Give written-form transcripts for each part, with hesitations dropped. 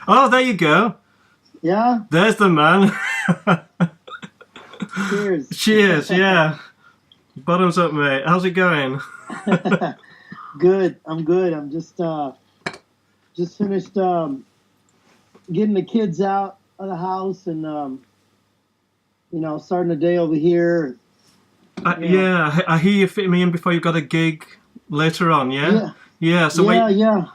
Oh, there you go. Yeah. There's the man. Cheers. Cheers. Yeah. Bottoms up, mate. How's it going? Good. I'm good. I'm just finished getting the kids out of the house and starting the day over here. Yeah, I hear you fitting me in before you've got a gig later on. Yeah. Yeah. Yeah. So Yeah.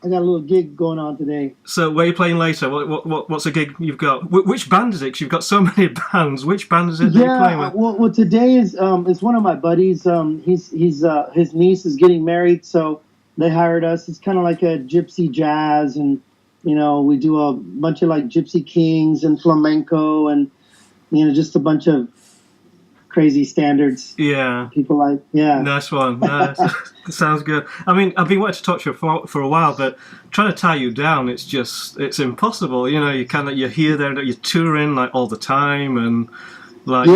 I got a little gig going on today. So where are you playing later? What's a gig you've got? Which band is it? 'Cause you've got so many bands. Which band is it that you're playing with? Well, today is one of my buddies. His niece is getting married, so they hired us. It's kind of like a gypsy jazz, and we do a bunch of like Gypsy Kings and flamenco, and just a bunch of crazy standards. Yeah. People like, yeah. Nice one. Nice. Sounds good. I mean, I've been wanting to talk to you for a while, but trying to tie you down, it's impossible. You're here, there, you're touring like all the time, and like,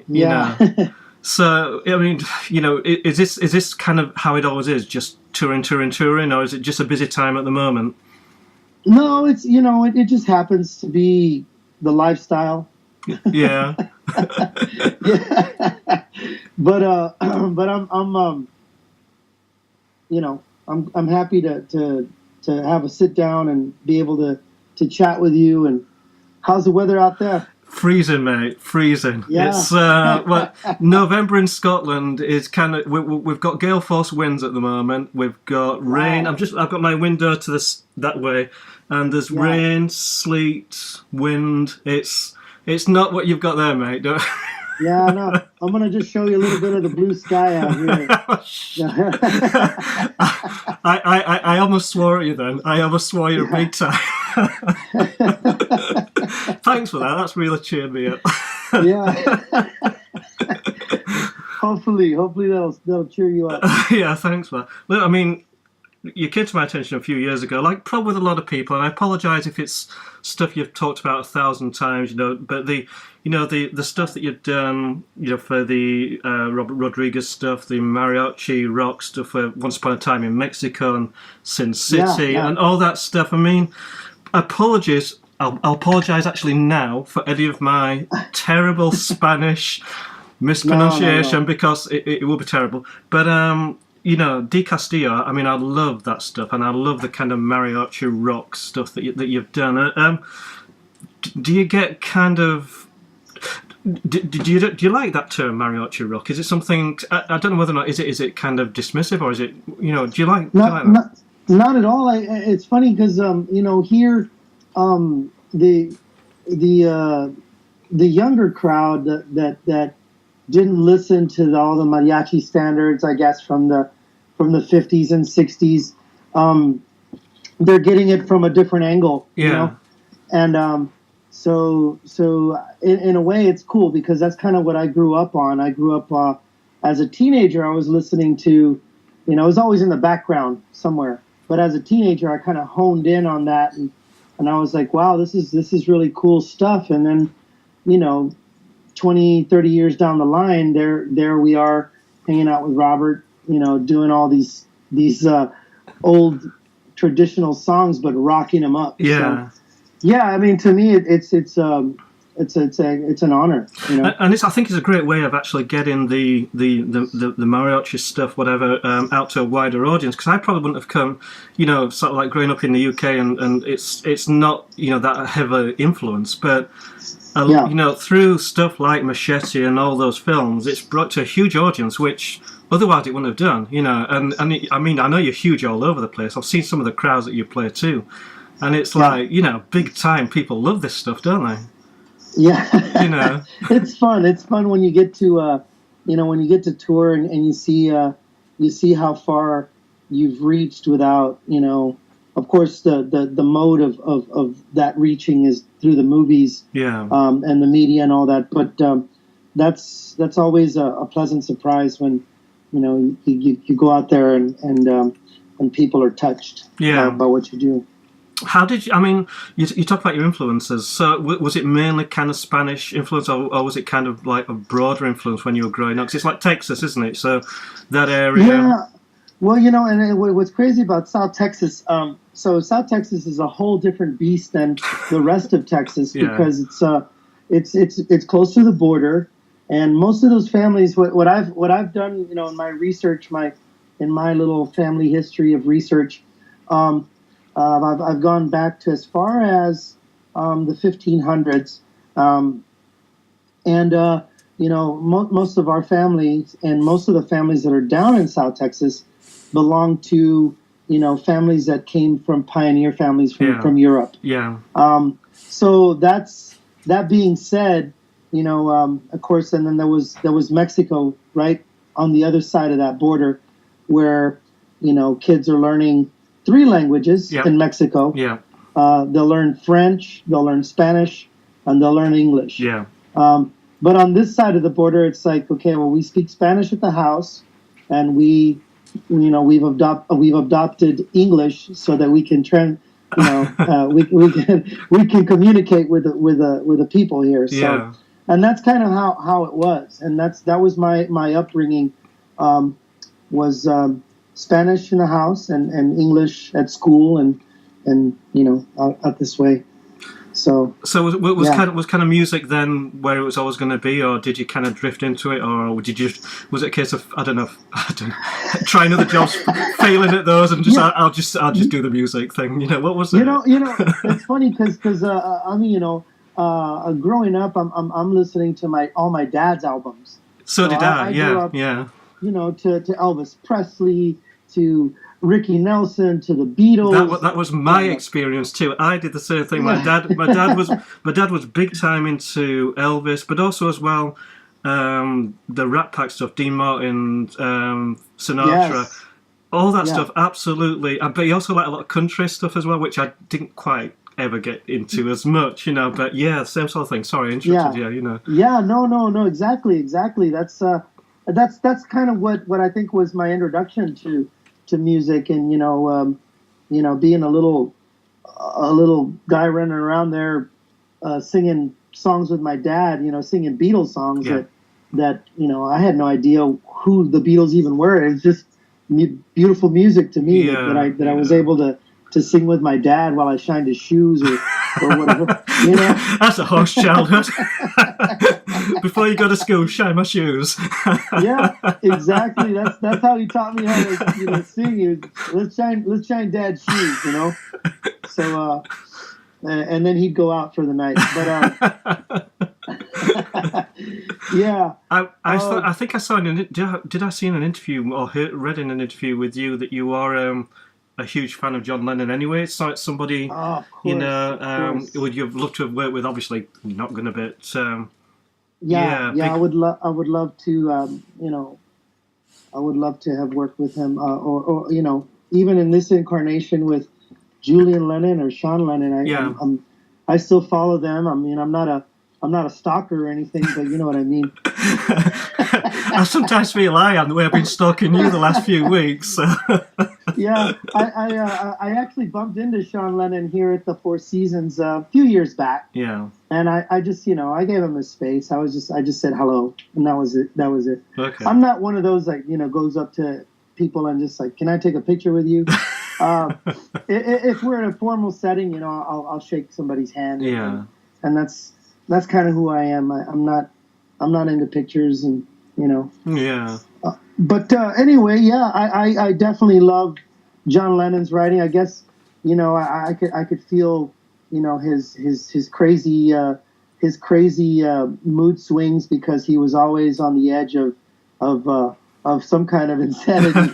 yeah. So, I mean, is this kind of how it always is? Just touring, or is it just a busy time at the moment? No, it's it just happens to be the lifestyle. Yeah. Yeah. But I'm happy to have a sit down and be able to chat with you. And how's the weather out there? Freezing, mate. Freezing. Yeah. It's November in Scotland is kind of we've got gale force winds at the moment. We've got rain. Wow. I've got my window to that way, and there's rain, sleet, wind. It's not what you've got there, mate. Yeah, no. I'm gonna just show you a little bit of the blue sky out here. I almost swore at you then. I almost swore you big time. Thanks for that. That's really cheered me up. Yeah. Hopefully that'll cheer you up. Yeah, thanks for that. Look, I mean, you came to my attention a few years ago, like probably with a lot of people, and I apologise if it's stuff you've talked about 1,000 times, but the stuff that you've done, for the Robert Rodriguez stuff, the mariachi rock stuff for Once Upon a Time in Mexico and Sin City and all that stuff. I mean, apologies. I'll apologise actually now for any of my terrible Spanish mispronunciation because it will be terrible. But Di Castillo, I mean, I love that stuff, and I love the kind of mariachi rock stuff that you've done. Do you get kind of... Do you like that term, mariachi rock? Is it something... I don't know whether or not... Is it kind of dismissive, or is it... Do you like that? Not at all. It's funny because, here, the younger crowd that didn't listen to all the mariachi standards, I guess, from the 50s and 60s, they're getting it from a different angle, and so in a way it's cool because that's kind of what I grew up on. I grew up as a teenager. I was listening to, it was always in the background somewhere, but as a teenager I kind of honed in on that, and I was like, wow, this is really cool stuff. And then 20, 30 years down the line, there we are hanging out with Robert, doing all these old traditional songs, but rocking them up. Yeah. So, yeah. I mean, to me, it's an honor. And I think it's a great way of actually getting the mariachi stuff, whatever, out to a wider audience. Because I probably wouldn't have come, sort of like growing up in the UK, and it's not that heavy influence, but. Through stuff like Machete and all those films, it's brought to a huge audience, which otherwise it wouldn't have done. And I mean, I know you're huge all over the place. I've seen some of the crowds that you play too, and it's like big time. People love this stuff, don't they? Yeah. It's fun. It's fun when you get to when you get to tour and you see how far you've reached without Of course, the mode of that reaching is through the movies, and the media and all that. But that's always a pleasant surprise when you go out there and people are touched by what you do. How did you? I mean, you talk about your influences. So was it mainly kind of Spanish influence, or was it kind of like a broader influence when you were growing up? 'Cause it's like Texas, isn't it? So that area. Yeah. Well, what's crazy about South Texas, so South Texas is a whole different beast than the rest of Texas Yeah. because it's close to the border, and most of those families, what I've done, in my research, in my little family history of research, I've gone back to as far as the 1500s, and most of our families and most of the families that are down in South Texas belong to families that came from pioneer families from Europe. Yeah. So that being said, of course, and then there was Mexico right on the other side of that border, where kids are learning 3 languages in Mexico. Yeah. They'll learn French, they'll learn Spanish, and they'll learn English. Yeah. But on this side of the border, it's like, okay, well, we speak Spanish at the house, and we've adopted English so that we can we can communicate with the people here. So, Yeah. and that's kind of how it was, and that was my upbringing, was Spanish in the house and English at school and out this way. So was kind of music then where it was always going to be, or did you kind of drift into it, or was it a case of I don't know, trying other jobs, failing at those, and just I'll just do the music thing? What was it? It's funny because growing up, I'm listening to all my dad's albums. So did I. I Yeah, grew up, yeah. To Elvis Presley, to Ricky Nelson, to the Beatles. That was my experience too. I did the same thing. My dad was big time into Elvis, but also as well the Rat Pack stuff, Dean Martin, Sinatra, all that stuff. Absolutely. But he also liked a lot of country stuff as well, which I didn't quite ever get into as much, But yeah, same sort of thing. Sorry, I interrupted you. Yeah, no, exactly. That's kind of what I think was my introduction to music, and being a little guy running around there singing songs with my dad, singing Beatles songs that I had no idea who the Beatles even were. It was just beautiful music to me that I was able to sing with my dad while I shined his shoes or whatever. That's a harsh childhood. Before you go to school, shine my shoes. Yeah, exactly. That's how he taught me how to sing. Let's shine Dad's shoes, So and then he'd go out for the night. But yeah. I think I saw did I see in an interview or read in an interview with you that you are a huge fan of John Lennon anyway. It's like somebody, of course, would you've loved to have worked with, obviously not going to, but I would love to, I would love to have worked with him, or even in this incarnation with Julian Lennon or Sean Lennon. I still follow them. I mean, I'm not a stalker or anything, but you know what I mean. I sometimes feel I am, the way I've been stalking you the last few weeks. So. Yeah, I actually bumped into Sean Lennon here at the Four Seasons a few years back. Yeah. And I just, I gave him his space. I just said hello, and that was it. Okay. I'm not one of those goes up to people and just like, can I take a picture with you? If we're in a formal setting, I'll shake somebody's hand. Yeah. And that's kind of who I am. I'm not into pictures and Yeah. But anyway, I definitely love John Lennon's writing. I guess I could feel his crazy mood swings because he was always on the edge of some kind of insanity.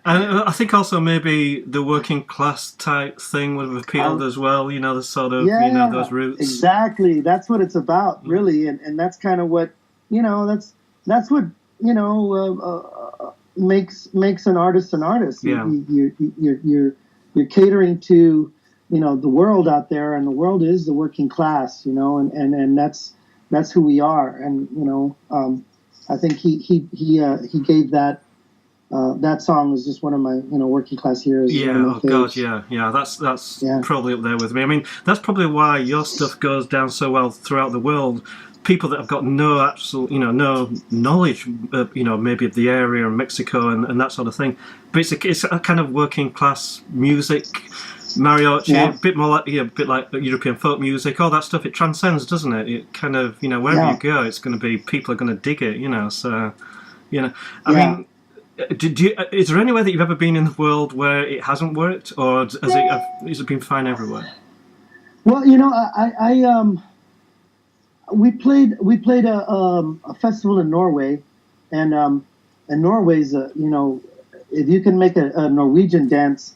And I think also maybe the working class type thing would have appealed as well. The sort of those roots. Exactly, that's what it's about, really, and that's kind of what that's what makes an artist an artist. Yeah. You're catering to the world out there, and the world is the working class, and that's who we are, and I think he gave that that song is just one of my working class heroes. Yeah, oh god, yeah. That's probably up there with me. I mean, that's probably why your stuff goes down so well throughout the world. People that have got no actual, no knowledge, maybe of the area and Mexico and that sort of thing. But it's a kind of working class music, mariachi, a bit more like a bit like European folk music, all that stuff. It transcends, doesn't it? It kind of, wherever you go, it's going to be people are going to dig it. So, I mean. Is there anywhere that you've ever been in the world where it hasn't worked, or has it been fine everywhere? Well, we played a festival in Norway, and Norway's if you can make a Norwegian dance,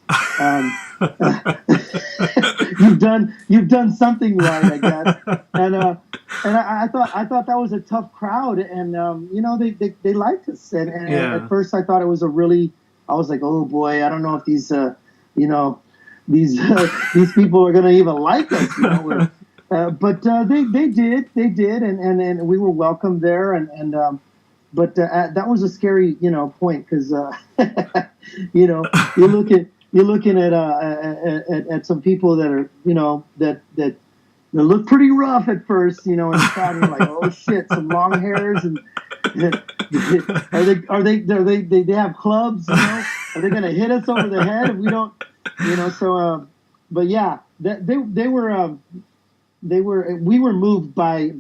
you've done something right, I guess. And I thought that was a tough crowd, and they liked us. And at first I thought it was I was like, oh boy, I don't know if these these people are gonna even like us. But they did, and we were welcome there, but that was a scary point, because you're looking at some people that are that they look pretty rough at first, in the crowd, and you're like, oh shit, some long hairs, and are they have clubs, are they gonna hit us over the head if we don't, so but yeah, we were moved by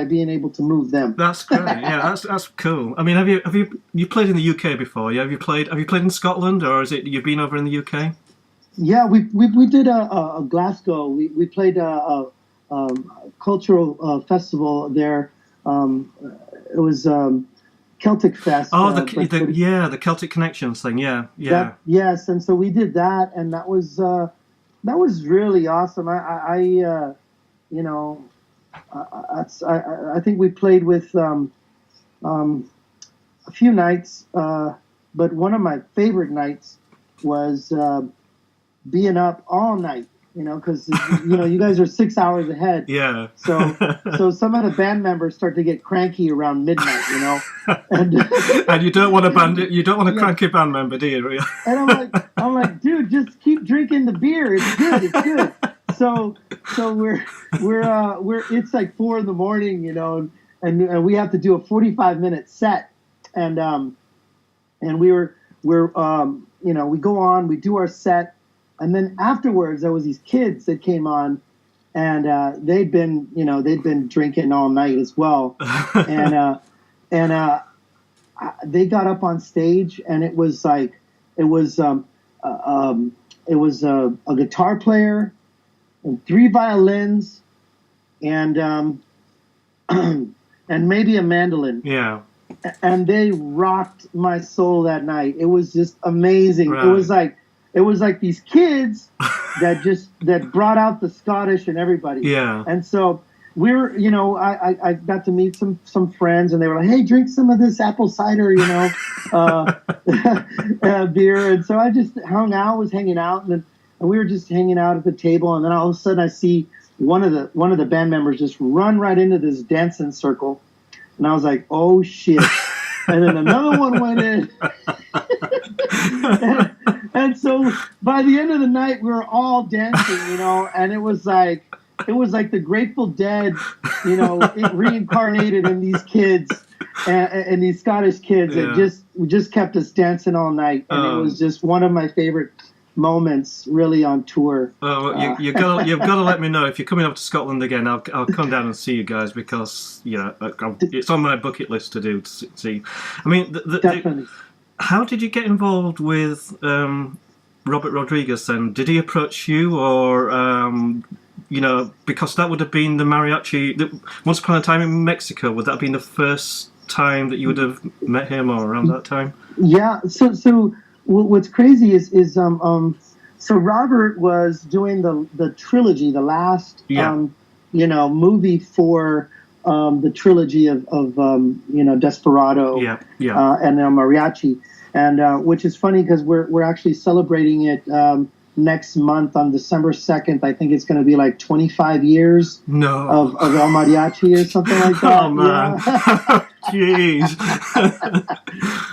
being able to move them. That's great. Yeah, that's cool. I mean, have you played in the UK before? Yeah, have you played in Scotland, or is it you've been over in the UK? Yeah, we did a Glasgow. We played a cultural festival there. It was Celtic Fest. Oh, the Celtic Connections thing. Yeah. Yes, and so we did that, and that was really awesome. I think we played with a few nights, but one of my favorite nights was being up all night. Because you guys are 6 hours ahead. Yeah. So some of the band members start to get cranky around midnight. And you don't want a cranky band member, do you? And I'm like, dude, just keep drinking the beer. It's good. So we're it's like 4 a.m, and we have to do a 45-minute set, and we go on, we do our set. And then afterwards, there was these kids that came on, and they'd been drinking all night as well, and they got up on stage, and it was a guitar player and 3 violins, and maybe a mandolin. Yeah. And they rocked my soul that night. It was just amazing. Right. It was like these kids that brought out the Scottish and everybody. Yeah. And so I got to meet some friends, and they were like, hey, drink some of this apple cider, beer. And so I just was hanging out, and we were just hanging out at the table. And then all of a sudden I see one of the band members just run right into this dancing circle. And I was like, oh shit. And then another one went in. And so by the end of the night, we were all dancing, and it was like the Grateful Dead, reincarnated in these kids and these Scottish kids. Yeah. It just kept us dancing all night, and it was just one of my favorite moments, really, on tour. Oh, you've got to let me know if you're coming up to Scotland again. I'll come down and see you guys, because it's on my bucket list to see. I mean, definitely. How did you get involved with Robert Rodriguez then? Did he approach you, or because that would have been the mariachi Once Upon a Time in Mexico? Would that have been the first time that you would have met him, or around that time? Yeah. So what's crazy is so Robert was doing the trilogy, the last movie for the trilogy of Desperado, and Mariachi, and which is funny because we're actually celebrating it next month on December 2nd. I think it's going to be like 25 years of El Mariachi or something like that. Oh man, Jeez.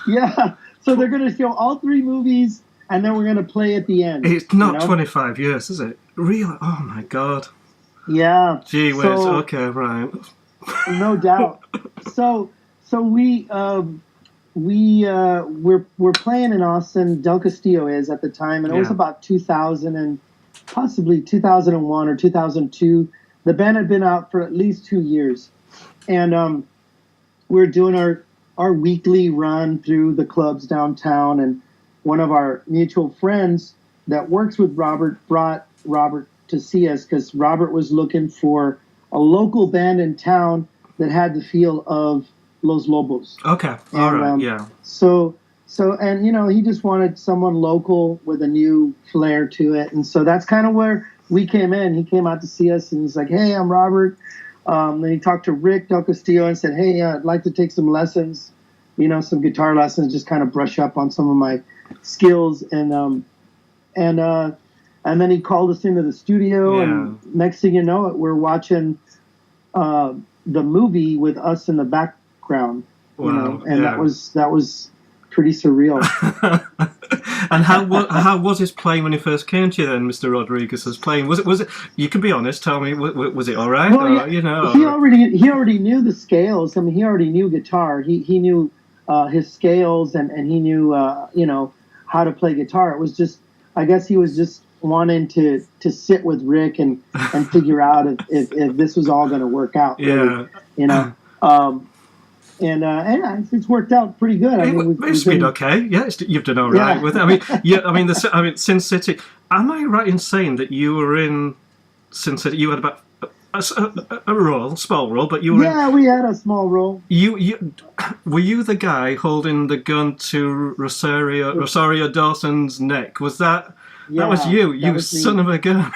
Yeah. So they're going to show all 3 movies, and then we're going to play at the end. It's not 25 years, is it? Really? Oh my God. Yeah. Gee whiz. Okay, right. No doubt. So we're playing in Austin. Del Castillo is at the time, and it was about 2000 and possibly 2001 or 2002. The band had been out for at least 2 years, and we were doing our weekly run through the clubs downtown. And one of our mutual friends that works with Robert brought Robert to see us because Robert was looking for a local band in town that had the feel of Los Lobos. Okay, all right, yeah. So, and he just wanted someone local with a new flair to it, and so that's kind of where we came in. He came out to see us, and he's like, "Hey, I'm Robert." Then he talked to Rick Del Castillo and said, "Hey, I'd like to take some lessons, some guitar lessons, just kind of brush up on some of my skills." And then he called us into the studio, and next thing you know, we're watching the movie with us in the background. Wow, and that was pretty surreal. And how was his playing when he first came to you then, Mr. Rodriguez's playing? Was it? You can be honest. Tell me, was it all right? Well, he already knew the scales. I mean, he already knew guitar. He knew his scales, and he knew how to play guitar. It was just, I guess he was just wanting to sit with Rick and figure out if this was all going to work out. Yeah. Really, And it's worked out pretty good. I mean, it's been okay. Yeah, you've done all right with it. I mean, Sin City. Am I right in saying that you were in Sin City? You had about a role, small role, but you were. Yeah, we had a small role. You were you the guy holding the gun to Rosario Dawson's neck? Was that? Yeah, that was you. You son of a gun.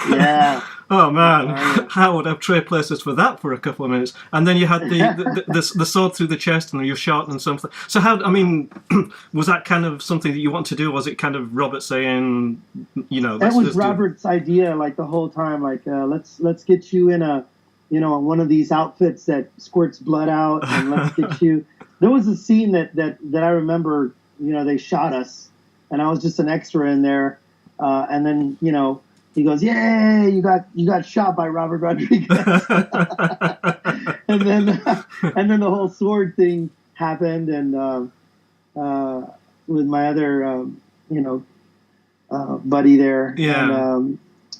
Yeah. Oh man, how would I have trade places for that for a couple of minutes? And then you had the sword through the chest, and you're shot and something. So was that kind of something that you want to do? Was it kind of Robert saying, that was Robert's idea, like the whole time, like let's get you in one of these outfits that squirts blood out, and let's get you. There was a scene that I remember, they shot us, and I was just an extra in there, and then he goes, "Yay! You got shot by Robert Rodriguez." and then the whole sword thing happened, and with my other buddy there,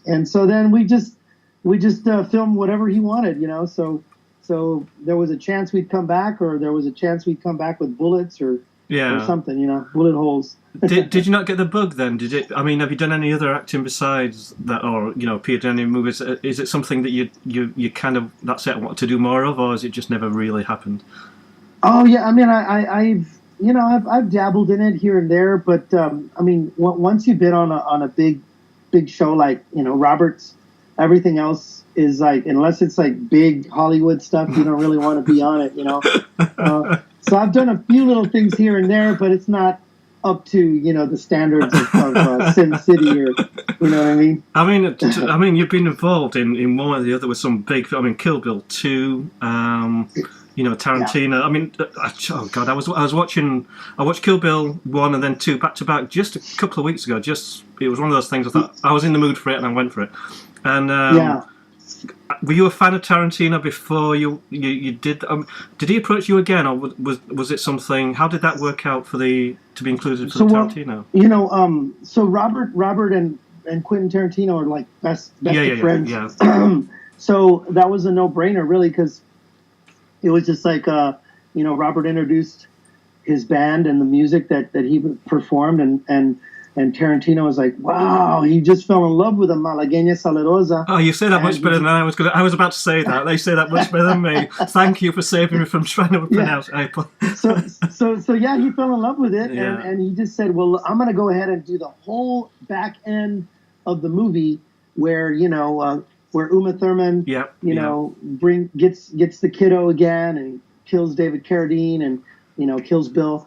and so then we just filmed whatever he wanted, So there was a chance we'd come back, or there was a chance we'd come back with bullets or something, bullet holes. Did you not get the bug then? Did it? I mean, have you done any other acting besides that, or appeared in any movies? Is it something that you kind of, that's it, want to do more of, or has it just never really happened? Oh yeah, I mean, I've dabbled in it here and there, but I mean, once you've been on a big show like Robert's, everything else is like, unless it's like big Hollywood stuff, you don't really want to be on it, So I've done a few little things here and there, but it's not up to the standards of Sin City, or what I mean. I mean, you've been involved in one or the other with some big. I mean, Kill Bill 2. Tarantino. Yeah. I mean, oh god, I watched Kill Bill 1 and then 2 back to back just a couple of weeks ago. It was one of those things. I thought I was in the mood for it, and I went for it. And were you a fan of Tarantino before you did? Did he approach you again, or was it something? How did that work out to be included for Tarantino? So Robert and Quentin Tarantino are like best of friends. Yeah. So that was a no-brainer, really, because it was just like Robert introduced his band and the music that he performed, and Tarantino was like, wow, he just fell in love with a Malagueña Salerosa. Oh, you say that much better than I was going to. I was about to say that. They say that much better than me. Thank you for saving me from trying to pronounce April. So yeah, he fell in love with it, and he just said, well, I'm going to go ahead and do the whole back end of the movie where, where Uma Thurman, gets the kiddo again and kills David Carradine and, kills Bill.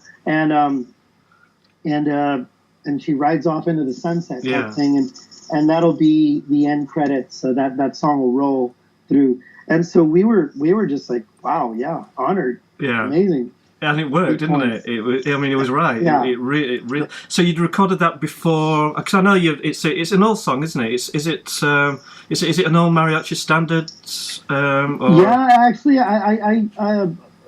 And she rides off into the sunset type thing, and that'll be the end credits. So that song will roll through. And so we were just like, wow, yeah, honored, Yeah. amazing. And it worked, didn't points. it? I mean, it was right. Yeah. It really. So you'd recorded that before, because I know it's an old song, isn't it? Is it an old mariachi standard? Yeah, actually, I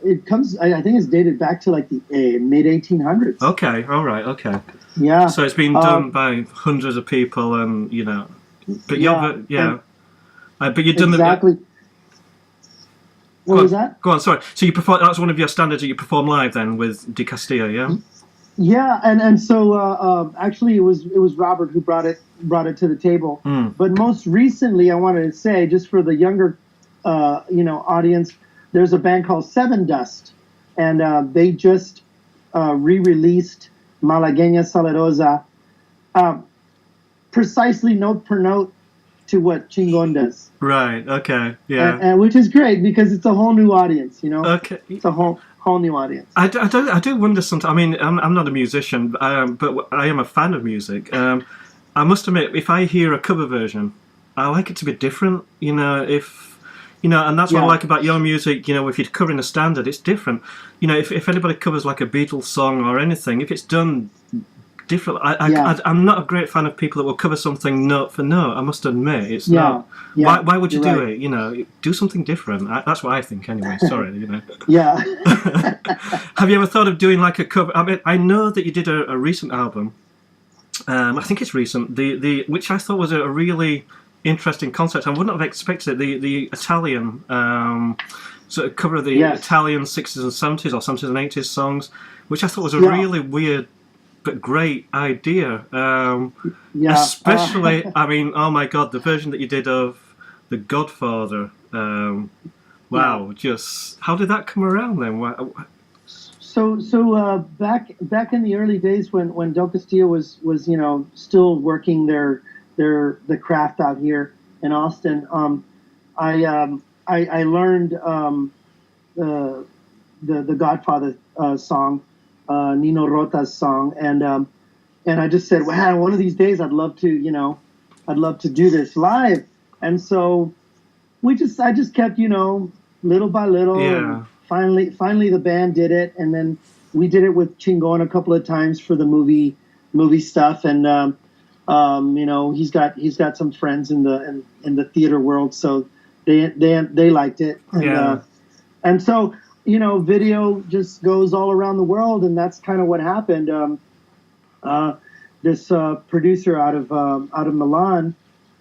it comes. I think it's dated back to like the mid 1800s. Okay, all right, okay. Yeah. So it's been done by hundreds of people, and but but you've done exactly. What was that? Go on, sorry. So you perform. That's one of your standards that you perform live then with Castillo, yeah? Yeah, and so actually it was Robert who brought it to the table. But most recently, I wanted to say, just for the younger audience, there's a band called Seven Dust, and they just re-released Malagueña Salerosa, precisely note per note to what Chingon does. Right. Okay. Yeah. And which is great because it's a whole new audience. Okay. It's a whole new audience. I do wonder sometimes. I mean, I'm not a musician, but I am a fan of music. I must admit, if I hear a cover version, I like it to be different. And that's what I like about your music. If you're covering a standard, it's different. If anybody covers like a Beatles song or anything, if it's done different, I'm not a great fan of people that will cover something note for note. I must admit, it's not. Yeah, why would you do it? Do something different. That's what I think, anyway. Sorry, Yeah. Have you ever thought of doing like a cover? I mean, I know that you did a recent album. I think it's recent. The which I thought was a really interesting concept. I wouldn't have expected it. The Italian sort of cover of the Italian 60s and 70s or 70s and 80s songs, which I thought was a really weird but great idea. Especially, I mean, oh my God, the version that you did of the Godfather. Wow, just how did that come around then? So back in the early days when Del Castillo was still working the craft out here in Austin, I learned the Godfather song, Nino Rota's song, and I just said, wow, one of these days I'd love to do this live. And so I just kept little by little. Yeah. Finally the band did it, and then we did it with Chingon a couple of times for the movie stuff, and he's got some friends in the theater world, so they liked it, and and so video just goes all around the world, and that's kind of what happened. This producer out of Milan,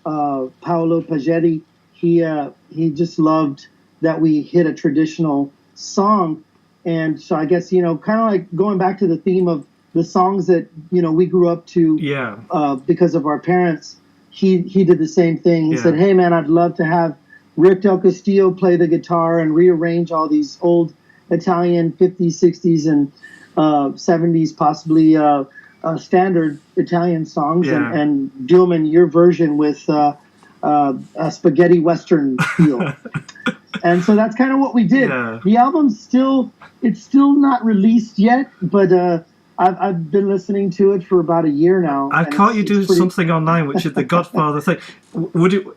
Paolo Pagetti, he just loved that we hit a traditional song, and so I guess kind of like going back to the theme of the songs that we grew up to, because of our parents. He did the same thing. He said, "Hey man, I'd love to have Rick Del Castillo play the guitar and rearrange all these old Italian 50s, 60s, and 70s, possibly standard Italian songs, and do them in your version with a spaghetti western feel." And so that's kind of what we did. Yeah. The album's still not released yet, but I've been listening to it for about a year now. I caught you do something online, which is the Godfather thing. Would you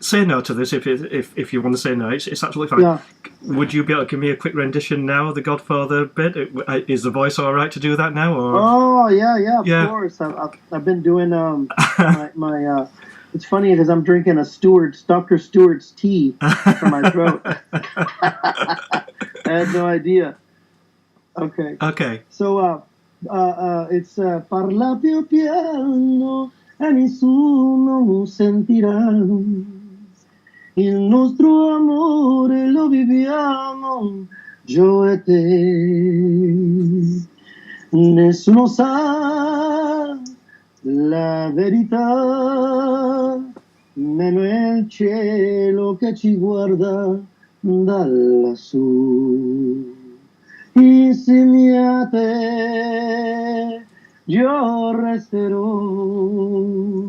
say no to this if you want to say no? It's absolutely fine. Yeah. Would you be able to give me a quick rendition now of the Godfather bit? Is the voice all right to do that now? Or? Oh yeah, of course. I've been doing my it's funny because I'm drinking a Dr. Stewart's tea for my throat. I had no idea. Okay. So it's parla più piano e nessuno sentirà. Il nostro amore lo viviamo io e te. Nessuno sa la verità, meno il cielo che ci guarda da lassù. Insegnate, io resterò,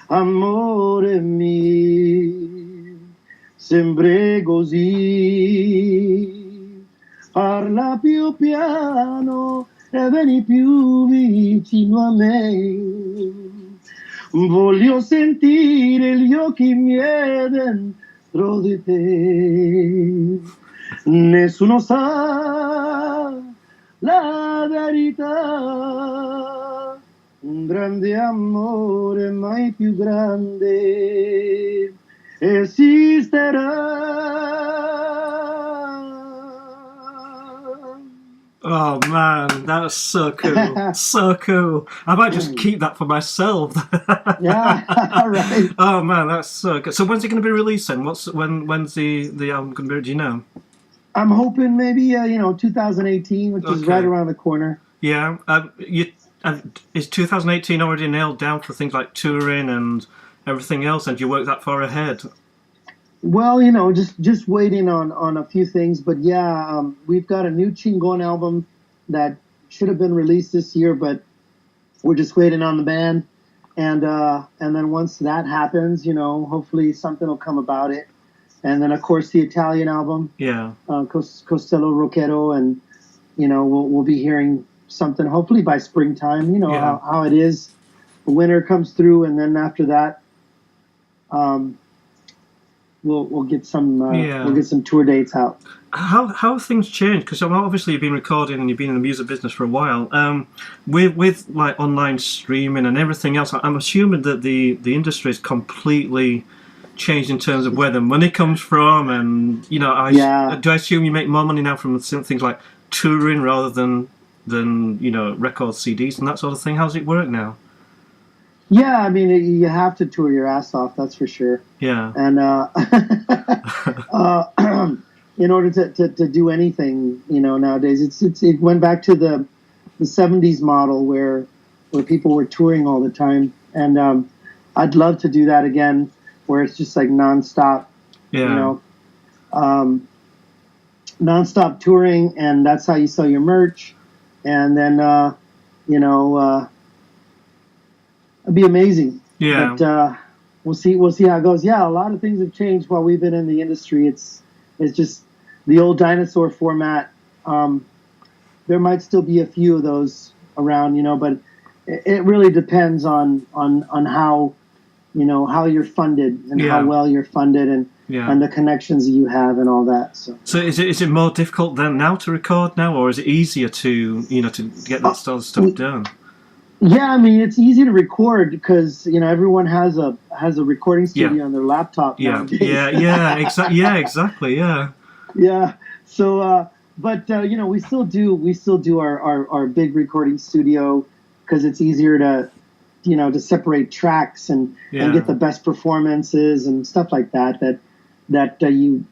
amore mio, sempre così. Parla più piano e vieni più vicino a me. Voglio sentire gli occhi miei dentro di te. Nessuno sa la verità, un grande amore mai più grande esisterà. Oh man, that's so cool. So cool. I might just keep that for myself. Yeah, right. Oh man, that's so good. So when's it going to be released then? When's the album going to be? Do you know? I'm hoping maybe 2018, which is right Okay. around the corner. Yeah. Is 2018 already nailed down for things like touring and everything else? And do you work that far ahead? Well, just waiting on a few things, but yeah, we've got a new Chingon album that should have been released this year, but we're just waiting on the band, and then once that happens, hopefully something will come about it, and then of course the Italian album, Yeah. Costello Rockero, and we'll be hearing something hopefully by springtime. Yeah. how it is, the winter comes through, and then after that. We'll get some Yeah. we'll get some tour dates out. How have things changed? Because obviously you've been recording and you've been in the music business for a while. With like online streaming and everything else, I'm assuming that the industry is completely changed in terms of where the money comes from, and do I assume you make more money now from things like touring rather than record CDs and that sort of thing? How's it work now? Yeah, I mean, you have to tour your ass off, that's for sure. Yeah. And in order to do anything, nowadays, it went back to the 70s model where people were touring all the time, and I'd love to do that again, where it's just like nonstop, Yeah. Nonstop touring, and that's how you sell your merch, and then it'd be amazing. Yeah. But we'll see how it goes. Yeah, a lot of things have changed while we've been in the industry. It's just the old dinosaur format. There might still be a few of those around, but it really depends on how how you're funded and Yeah. how well you're funded and Yeah. the connections that you have and all that. So is it more difficult than now to record now, or is it easier to to get that sort of stuff done? Yeah, I mean, it's easy to record because everyone has a recording studio on their laptop Yeah, nowadays. exactly, yeah. Yeah. So, but we still do our big recording studio because it's easier to to separate tracks and get the best performances and stuff like that. You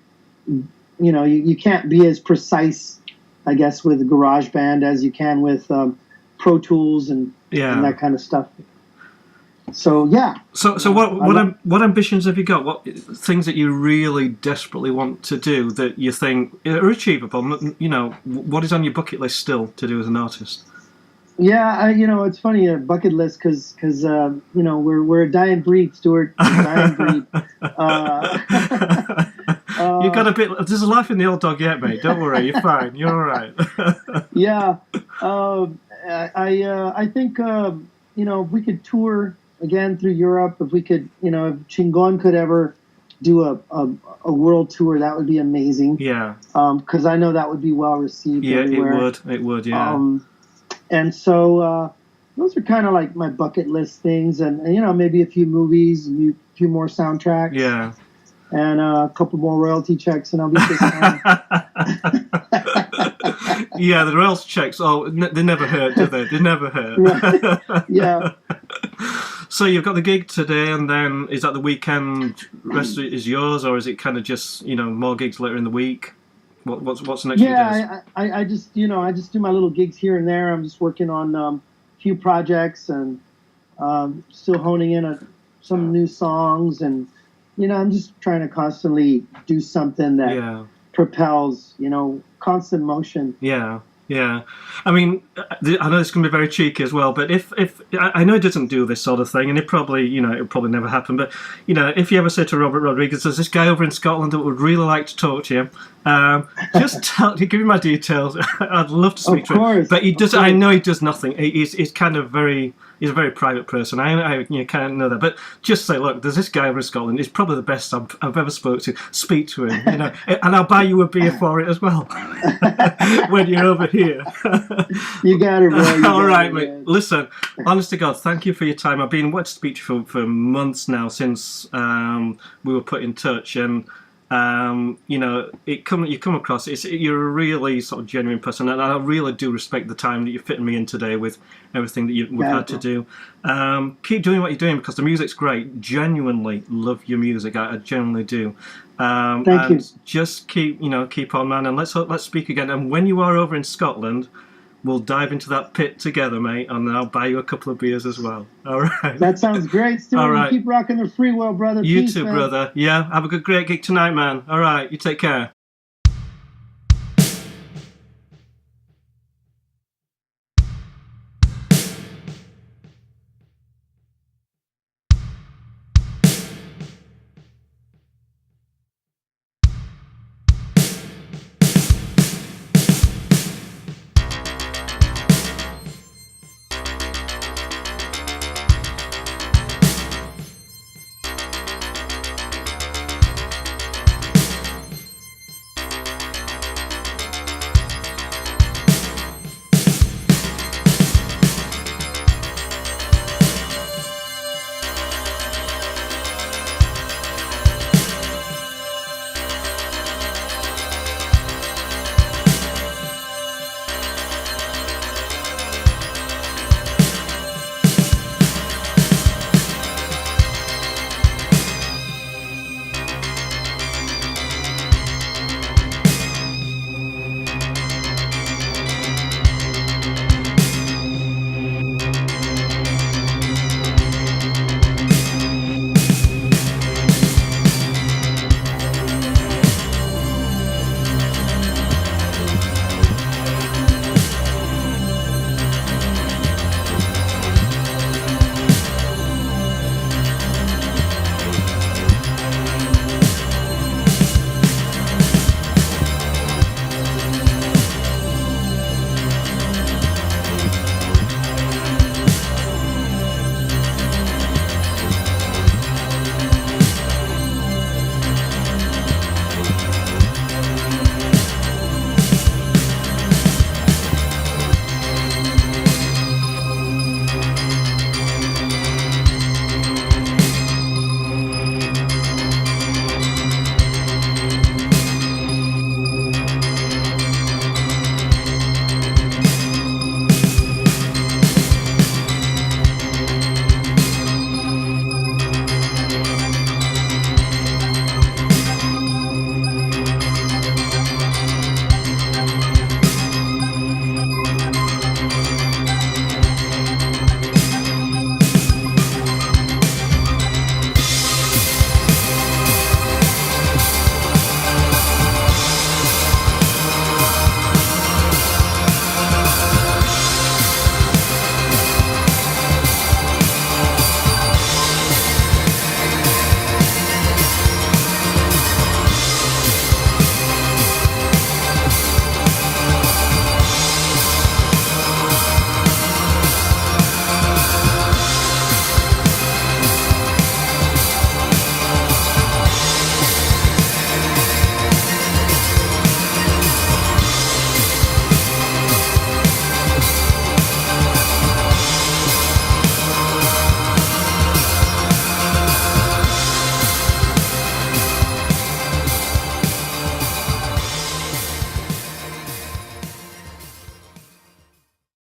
can't be as precise, I guess, with GarageBand as you can with Pro Tools and that kind of stuff. So yeah. So what ambitions have you got? What things that you really desperately want to do that you think are achievable? What is on your bucket list still to do as an artist? Yeah, it's funny, a bucket list because we're a dying breed, Stuart. A dying breed. You got a bit. There's a life in the old dog yet, mate. Don't worry, you're fine. You're all right. Yeah, I think if we could tour again through Europe, if we could, if Chingon could ever do a world tour, that would be amazing. Yeah. Because I know that would be well received. Yeah, everywhere. It would. Yeah. And so those are kind of like my bucket list things, and maybe a few movies, and a few more soundtracks. Yeah. And a couple more royalty checks, and I'll be just fine. Yeah, the royalty checks. Oh, they never hurt, do they? They never hurt. Right. Yeah. So you've got the gig today, and then is that the weekend? Rest is yours, or is it kind of just more gigs later in the week? What's the next few days? Yeah, I just I just do my little gigs here and there. I'm just working on a few projects and still honing in on some new songs, and I'm just trying to constantly do something that propels constant motion. Yeah. I mean, I know this can be very cheeky as well, but if I know it doesn't do this sort of thing, and it probably it'll probably never happen. But if you ever say to Robert Rodriguez, "There's this guy over in Scotland that would really like to talk to you," Just give me my details. I'd love to speak Of to him. course, But he of does. I course. know he does nothing. He's kind of very. He's a very private person. I kind of know that. But just say, look, there's this guy over in Scotland. He's probably the best I've ever spoke to. Speak to him, and I'll buy you a beer for it as well when you're over here. You got it, bro. All right, mate. Listen, honest to God, thank you for your time. I've been wanting to speak to you for months now since we were put in touch, and you come across. You're a really sort of genuine person, and I really do respect the time that you're fitting me in today with everything that we've had to do. Keep doing what you're doing because the music's great. Genuinely love your music. I genuinely do. Thank you. Just keep on, man, and let's speak again. And when you are over in Scotland, we'll dive into that pit together, mate, and I'll buy you a couple of beers as well. All right. That sounds great, Stuart. All right. Keep rocking the free will, brother. You Peace, too, man. brother. Yeah, have a great gig tonight, man. All right, you take care.